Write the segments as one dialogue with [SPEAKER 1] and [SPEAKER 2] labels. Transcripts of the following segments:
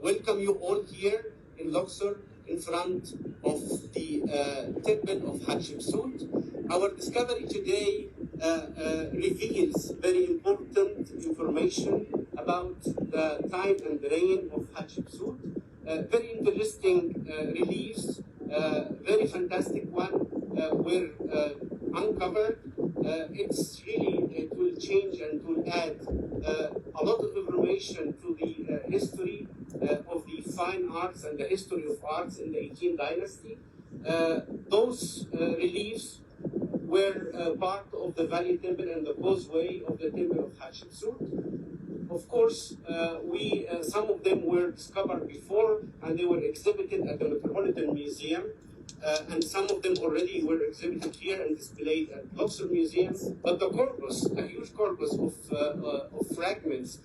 [SPEAKER 1] Welcome you all here in Luxor in front of the temple of Hatshepsut. Our discovery today reveals very important information about the time and reign of Hatshepsut. Very interesting reliefs, very fantastic one were uncovered. It will change and will add a lot of information to the history of the fine arts and the history of arts in the 18th dynasty. Those reliefs were part of the Valley Temple and the causeway of the Temple of Hatshepsut. Of course, some of them were discovered before and they were exhibited at the Metropolitan Museum. And some of them already were exhibited here and displayed at Luxor Museum. But the corpus, a huge corpus of fragments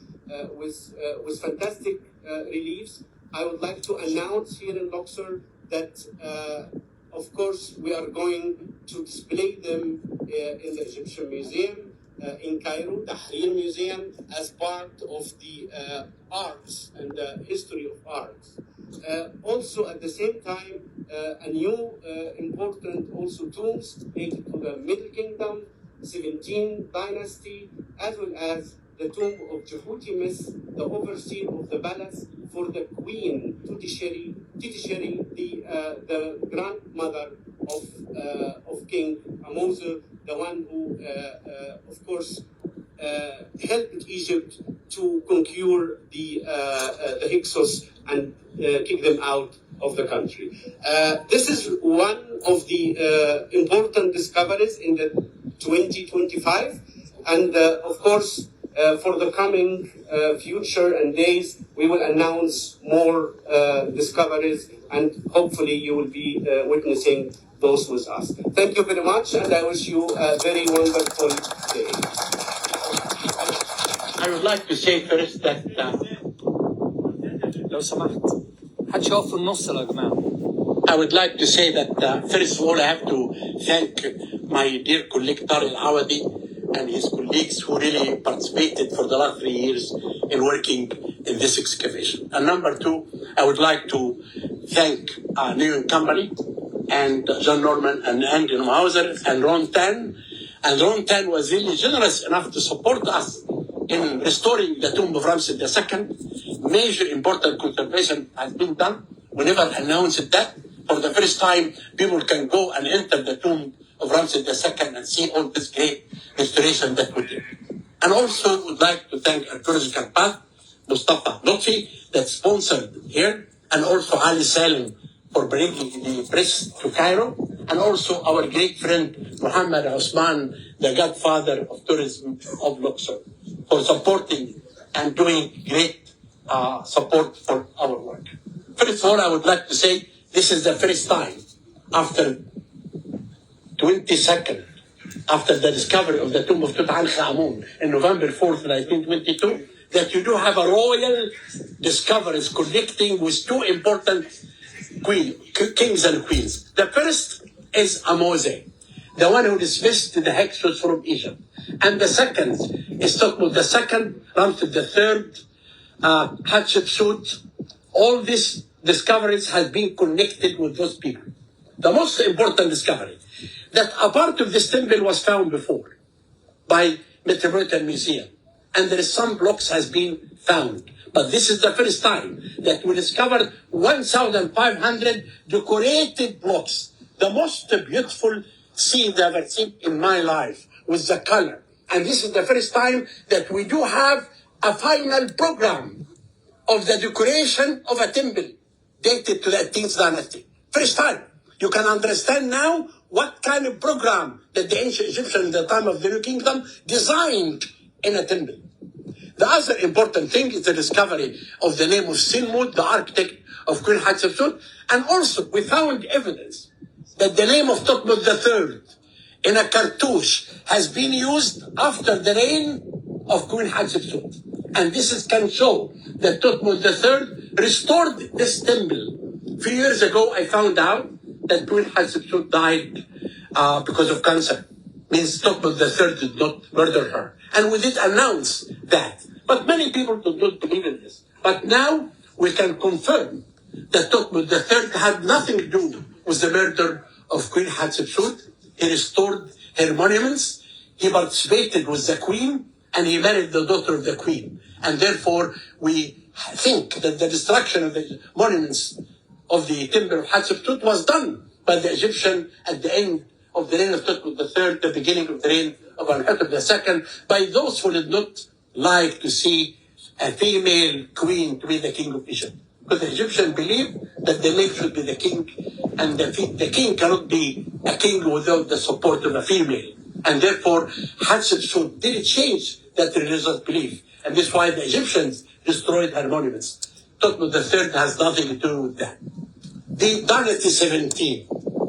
[SPEAKER 1] with fantastic reliefs, I would like to announce here in Luxor that, of course, we are going to display them in the Egyptian Museum in Cairo, the Tahrir Museum, as part of the arts and the history of arts. Also, at the same time, a new important also tombs related to the Middle Kingdom, 17th dynasty, as well as the tomb of Thutmose, the overseer of the palace for the Queen TetiSheri, the grandmother of King Thutmose, the one who, of course, helped Egypt to conquer the Hyksos and kick them out of the country. This is one of the important discoveries in the 2025, and of course, for the coming future and days, we will announce more discoveries, and hopefully you will be witnessing those with us. Thank you very much, and I wish you a very wonderful day.
[SPEAKER 2] I would like to say first that
[SPEAKER 3] لو سمحت هتشوفوا النص يا جماعة.
[SPEAKER 2] I would like to say that first of all I have to thank my dear colleague Tariq Al-Awadi and his colleagues who really participated for the last 3 years in working in this excavation. And number two, I would like to thank New York Company and John Norman and Andy Hauser and Ron Tan. And Ron Tan was really generous enough to support us in restoring the tomb of Ramses II. Major important conservation has been done. We never announced that. For the first time, people can go and enter the tomb of Ramses II and see all this great restoration that we did. And also would like to thank Archaeological Path, Mustafa Lotfi, that sponsored here, and also Ali Salim for bringing the press to Cairo, and also our great friend Muhammad Osman, the godfather of tourism of Luxor, for supporting and doing great support for our work. First of all, I would like to say this is the first time after 22nd, after the discovery of the tomb of Tutankhamun in November 4th, 1922, that you do have a royal discoveries connecting with two important kings and queens. The first is Thutmose, the one who dismissed the Hyksos from Egypt. And the second is Thutmose II, Ramses III, Hatshepsut. All these discoveries have been connected with those people. The most important discovery, that a part of this temple was found before by Metropolitan Museum, and there is some blocks has been found. But this is the first time that we discovered 1,500 decorated blocks, the most beautiful scene I've ever seen in my life with the color. And this is the first time that we do have a final program of the decoration of a temple dated to the 18th dynasty. First time. You can understand now what kind of program that the ancient Egyptians in the time of the New Kingdom designed in a temple. The other important thing is the discovery of the name of Silmud, the architect of Queen Hatshepsut, and also we found evidence that the name of Thutmose III in a cartouche has been used after the reign of Queen Hatshepsut. And this can show that Thutmose III restored this temple. A few years ago, I found out that Queen Hatshepsut died because of cancer. Means Thutmose III did not murder her. And we did announce that. But many people do not believe in this. But now we can confirm that Thutmose III had nothing to do with the murder of Queen Hatshepsut. He restored her monuments, he participated with the Queen, and he married the daughter of the Queen. And therefore, we think that the destruction of the monuments of the temple of Hatshepsut was done by the Egyptian at the end of the reign of Thutmose III, the beginning of the reign of Unveiled II, by those who did not like to see a female queen to be the king of Egypt. Because the Egyptians believed that the male should be the king, and the king cannot be a king without the support of a female. And therefore, Hatshepsut didn't change that religious belief. And this is why the Egyptians destroyed her monuments. Thutmose III has nothing to do with that. The Dynasty 17,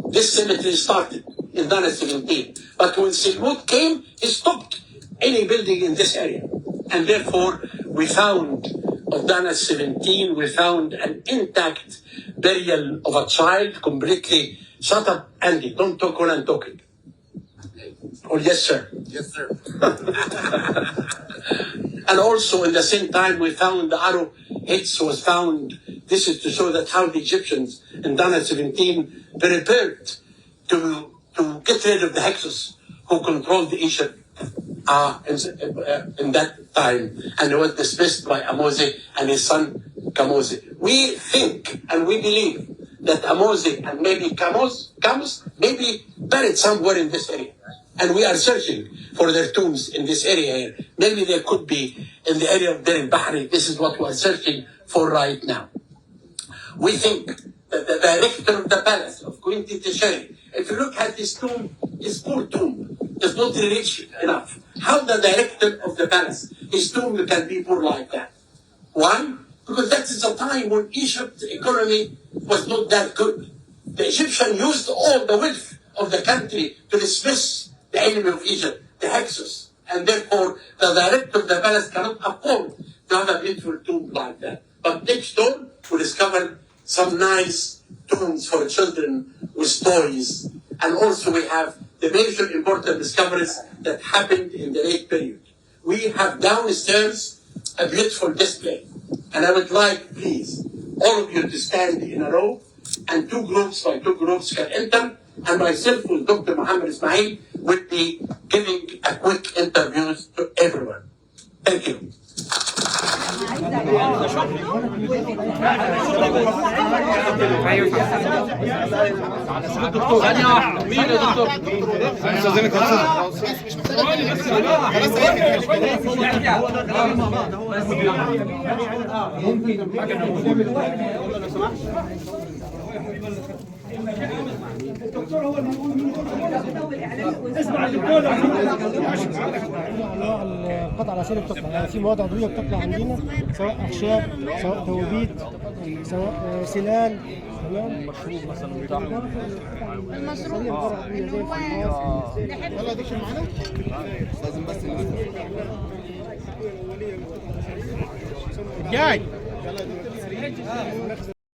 [SPEAKER 2] this cemetery started in Dynasty 17. But when Silmut came, he stopped any building in this area. And therefore, we found, of Dynasty 17, we found an intact burial of a child, completely. Shut up, Andy, don't talk when I'm talking. Oh, yes, sir.
[SPEAKER 1] Yes, sir.
[SPEAKER 2] And also, in the same time, we found the arrow heads was found. This is to show that how the Egyptians in Dynasty 17 prepared to get rid of the Hyksos who controlled Egypt in that time. And it was dismissed by Ahmose and his son Kamose. We think and we believe that Ahmose and maybe Kamose may be buried somewhere in this area. And we are searching for their tombs in this area here. Maybe they could be in the area of Deir al-Bahri. This is what we are searching for right now. We think that the director of the palace of Queen TetiSheri, if you look at his tomb, his poor tomb, is not rich enough. How the director of the palace, his tomb can be poor like that? Why? Because that is a time when Egypt's economy was not that good. The Egyptians used all the wealth of the country to dismiss the enemy of Egypt, the Hyksos. And therefore, the director of the palace cannot afford to have a beautiful tomb like that. But next door, we discovered some nice tombs for children with toys. And also we have the major important discoveries that happened in the late period. We have downstairs a beautiful display. And I would like, please, all of you to stand in a row, and two groups by two groups can enter. And myself with Dr. Muhammad Ismail will be giving a quick interviews to everyone. Thank you.
[SPEAKER 4] الدكتور هو اسمع الدكتور القطع الأساسية بتطلع، يعني في مواد عضوية بتطلع عندنا سواء أخشاب سواء توابيت سواء سلال. تمام. مشروب مثلا بتاعهم المشروب يلا دكتور معانا لازم بس جاي